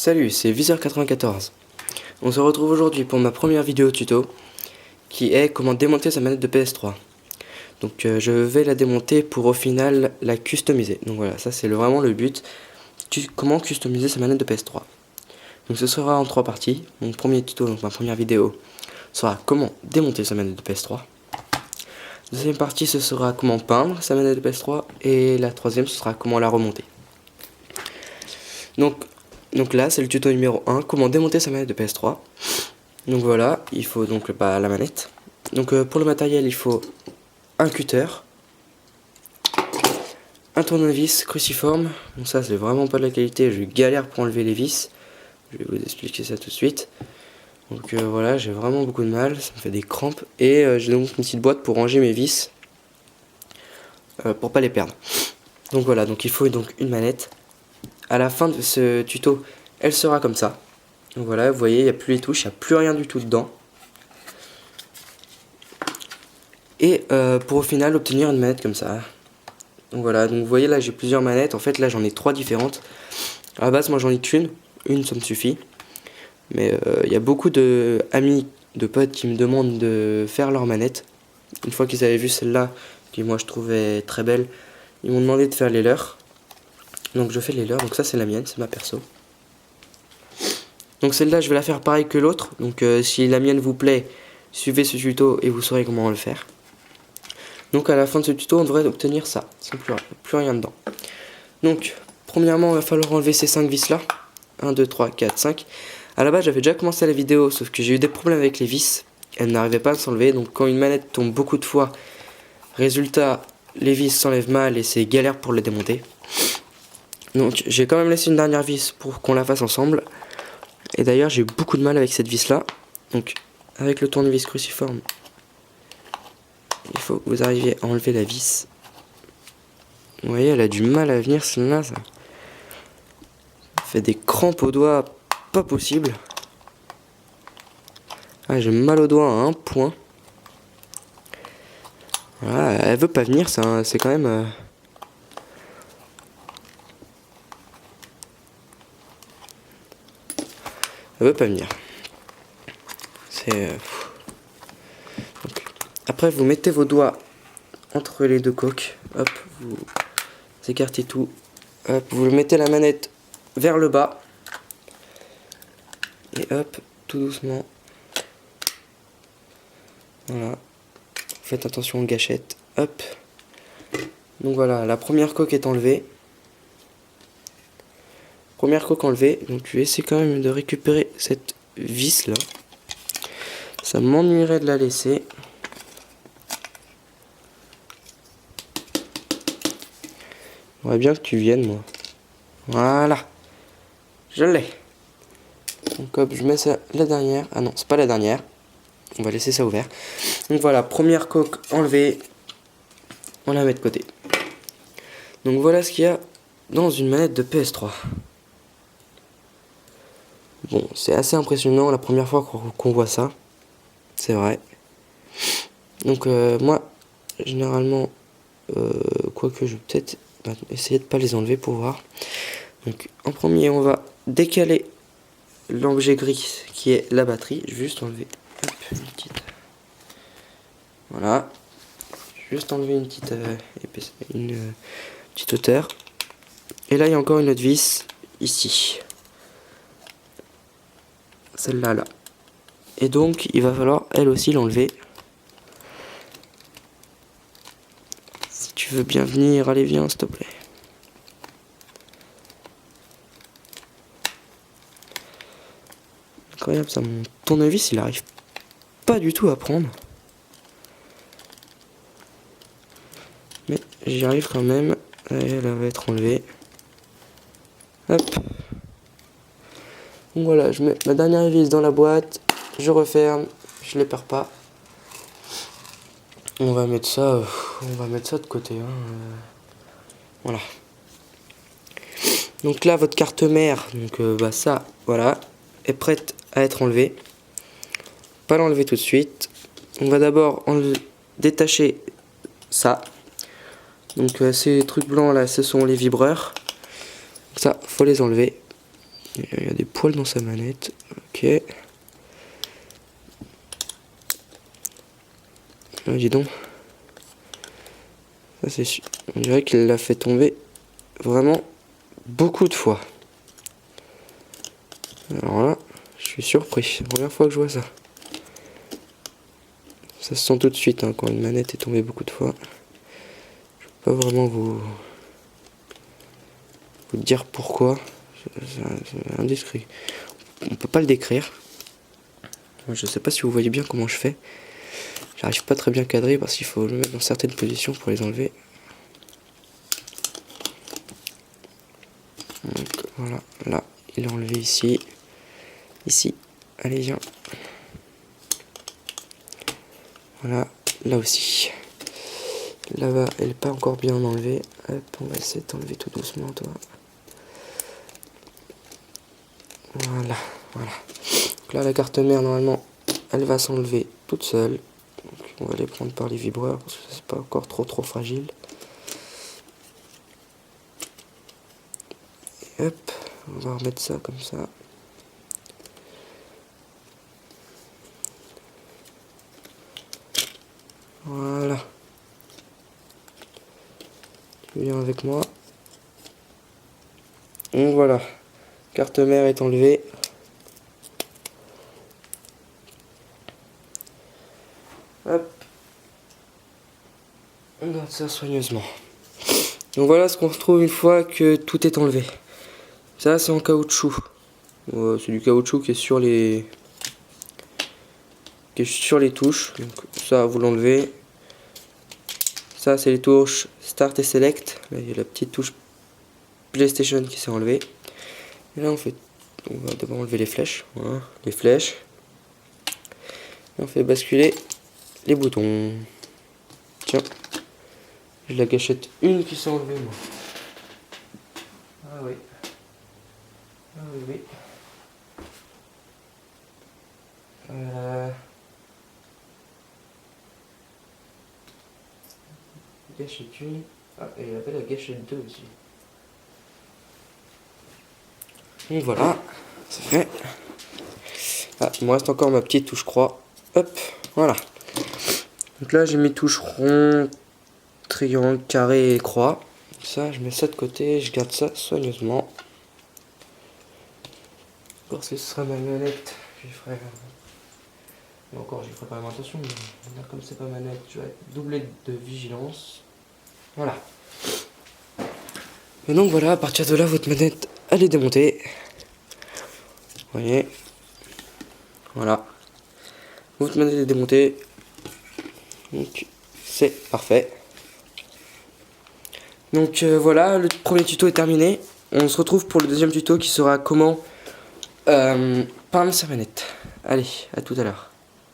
Salut, c'est Viseur94. On se retrouve aujourd'hui pour ma première vidéo tuto qui est comment démonter sa manette de PS3. Donc je vais la démonter pour au final la customiser. Donc voilà, ça c'est vraiment le but. Comment customiser sa manette de PS3. Donc ce sera en 3 parties. Mon premier tuto, donc ma première vidéo, sera comment démonter sa manette de PS3. Deuxième partie, ce sera comment peindre sa manette de PS3. Et la troisième, ce sera comment la remonter. Donc là, c'est le tuto numéro 1, comment démonter sa manette de PS3. Donc voilà, il faut donc la manette. Donc pour le matériel, il faut un cutter, un tournevis cruciforme. Donc ça, c'est vraiment pas de la qualité, je galère pour enlever les vis. Je vais vous expliquer ça tout de suite. Donc voilà, j'ai vraiment beaucoup de mal, ça me fait des crampes. Et j'ai donc une petite boîte pour ranger mes vis, pour pas les perdre. Donc voilà, donc il faut donc une manette. À la fin de ce tuto, elle sera comme ça. Donc voilà, vous voyez, il n'y a plus les touches, il n'y a plus rien du tout dedans. Et pour au final obtenir une manette comme ça. Donc voilà, donc vous voyez là j'ai plusieurs manettes. En fait là j'en ai 3 différentes. À la base moi j'en ai qu'une, ça me suffit. Mais il y a beaucoup de amis, de potes qui me demandent de faire leur manette. Une fois qu'ils avaient vu celle-là, qui moi je trouvais très belle, ils m'ont demandé de faire les leurs. Donc je fais les leurs, donc ça c'est la mienne, c'est ma perso. Donc celle-là je vais la faire pareil que l'autre. Donc si la mienne vous plaît, suivez ce tuto et vous saurez comment le faire. Donc à la fin de ce tuto on devrait obtenir ça, sans plus rien dedans. Donc premièrement il va falloir enlever ces 5 vis là. 1, 2, 3, 4, 5. À la base j'avais déjà commencé la vidéo, sauf que j'ai eu des problèmes avec les vis. Elles n'arrivaient pas à s'enlever, donc quand une manette tombe beaucoup de fois, résultat les vis s'enlèvent mal et c'est galère pour les démonter. Donc j'ai quand même laissé une dernière vis pour qu'on la fasse ensemble. Et d'ailleurs j'ai eu beaucoup de mal avec cette vis là. Donc avec le tournevis cruciforme, il faut que vous arriviez à enlever la vis. Vous voyez, elle a du mal à venir celle-là. Ça fait des crampes aux doigts pas possible. Ah, j'ai mal aux doigts à un point. Voilà, elle veut pas venir, c'est quand même... Elle veut pas venir. C'est... Après, vous mettez vos doigts entre les deux coques. Hop, vous écartez tout. Hop, vous mettez la manette vers le bas. Et hop, tout doucement. Voilà. Faites attention aux gâchettes. Hop. Donc voilà, la première coque est enlevée. Première coque enlevée. Donc je vais essayer quand même de récupérer cette vis là. Ça m'ennuierait de la laisser. J'aimerais bien que tu viennes, moi. Voilà. Je l'ai. Donc hop, je mets ça, la dernière. Ah non, c'est pas la dernière. On va laisser ça ouvert. Donc voilà, première coque enlevée. On la met de côté. Donc voilà ce qu'il y a dans une manette de PS3. Bon, c'est assez impressionnant la première fois qu'on voit ça. C'est vrai. Donc moi, généralement, quoique je vais peut-être essayer de pas les enlever pour voir. Donc en premier, on va décaler l'objet gris qui est la batterie. Je vais juste enlever voilà. Juste enlever une petite petite hauteur. Et là, il y a encore une autre vis ici. Celle-là, là. Et donc, il va falloir elle aussi l'enlever. Si tu veux bien venir, allez, viens, s'il te plaît. Incroyable ça, mon tournevis, il arrive pas du tout à prendre. Mais j'y arrive quand même. Et elle va être enlevée. Hop. Donc voilà, je mets ma dernière vis dans la boîte. Je referme. Je les perds pas. On va mettre ça de côté. Voilà. Donc là, votre carte mère, donc ça, voilà, est prête à être enlevée. Pas l'enlever tout de suite. On va d'abord détacher ça. Donc ces trucs blancs là, ce sont les vibreurs. Ça, faut les enlever. Il y a des poils dans sa manette. Ok. Ah, dis donc. Ça c'est sûr. On dirait qu'il l'a fait tomber vraiment beaucoup de fois. Alors là, je suis surpris. C'est la première fois que je vois ça. Ça se sent tout de suite hein, quand une manette est tombée beaucoup de fois. Je peux pas vraiment vous dire pourquoi. C'est indiscret. On peut pas le décrire. Je sais pas si vous voyez bien comment je fais. J'arrive pas très bien cadrer parce qu'il faut le mettre dans certaines positions pour les enlever. Donc voilà, là, il est enlevé ici. Ici, allez viens. Voilà, là aussi. Là-bas, elle n'est pas encore bien enlevée. Hop, on va essayer d'enlever tout doucement, toi. Voilà, voilà. Donc là, la carte mère, normalement, elle va s'enlever toute seule. Donc, on va les prendre par les vibreurs parce que c'est pas encore trop fragile. Et hop, on va remettre ça comme ça. Voilà. Tu viens avec moi. Donc voilà. Carte mère est enlevée. Hop. On garde ça soigneusement. Donc voilà ce qu'on retrouve une fois que tout est enlevé. Ça c'est en caoutchouc. C'est du caoutchouc qui est sur les touches. Donc ça vous l'enlevez. Ça c'est les touches Start et Select. Là il y a la petite touche PlayStation qui s'est enlevée. Et là on va d'abord enlever les flèches. Voilà, les flèches. Et on fait basculer les boutons. Tiens. J'ai la gâchette une qui s'est enlevée moi. Ah oui. Ah oui oui. Gâchette 1. Ah, et il y avait la gâchette 2 aussi. Donc voilà, c'est fait. Ah, il me reste encore ma petite touche croix. Hop, voilà. Donc là j'ai mes touches rond, triangle, carré et croix. Ça, je mets ça de côté, je garde ça soigneusement. Encore ce sera ma manette, j'y ferai. Et encore, j'y ferai pas vraiment attention, mais là, comme c'est pas manette, je vais être doublé de vigilance. Voilà. Et donc voilà, à partir de là, votre manette, elle est démontée. Vous voyez. Voilà. Votre manette est démontée. Donc, c'est parfait. Donc voilà, le premier tuto est terminé. On se retrouve pour le deuxième tuto qui sera comment peindre sa manette. Allez, à tout à l'heure.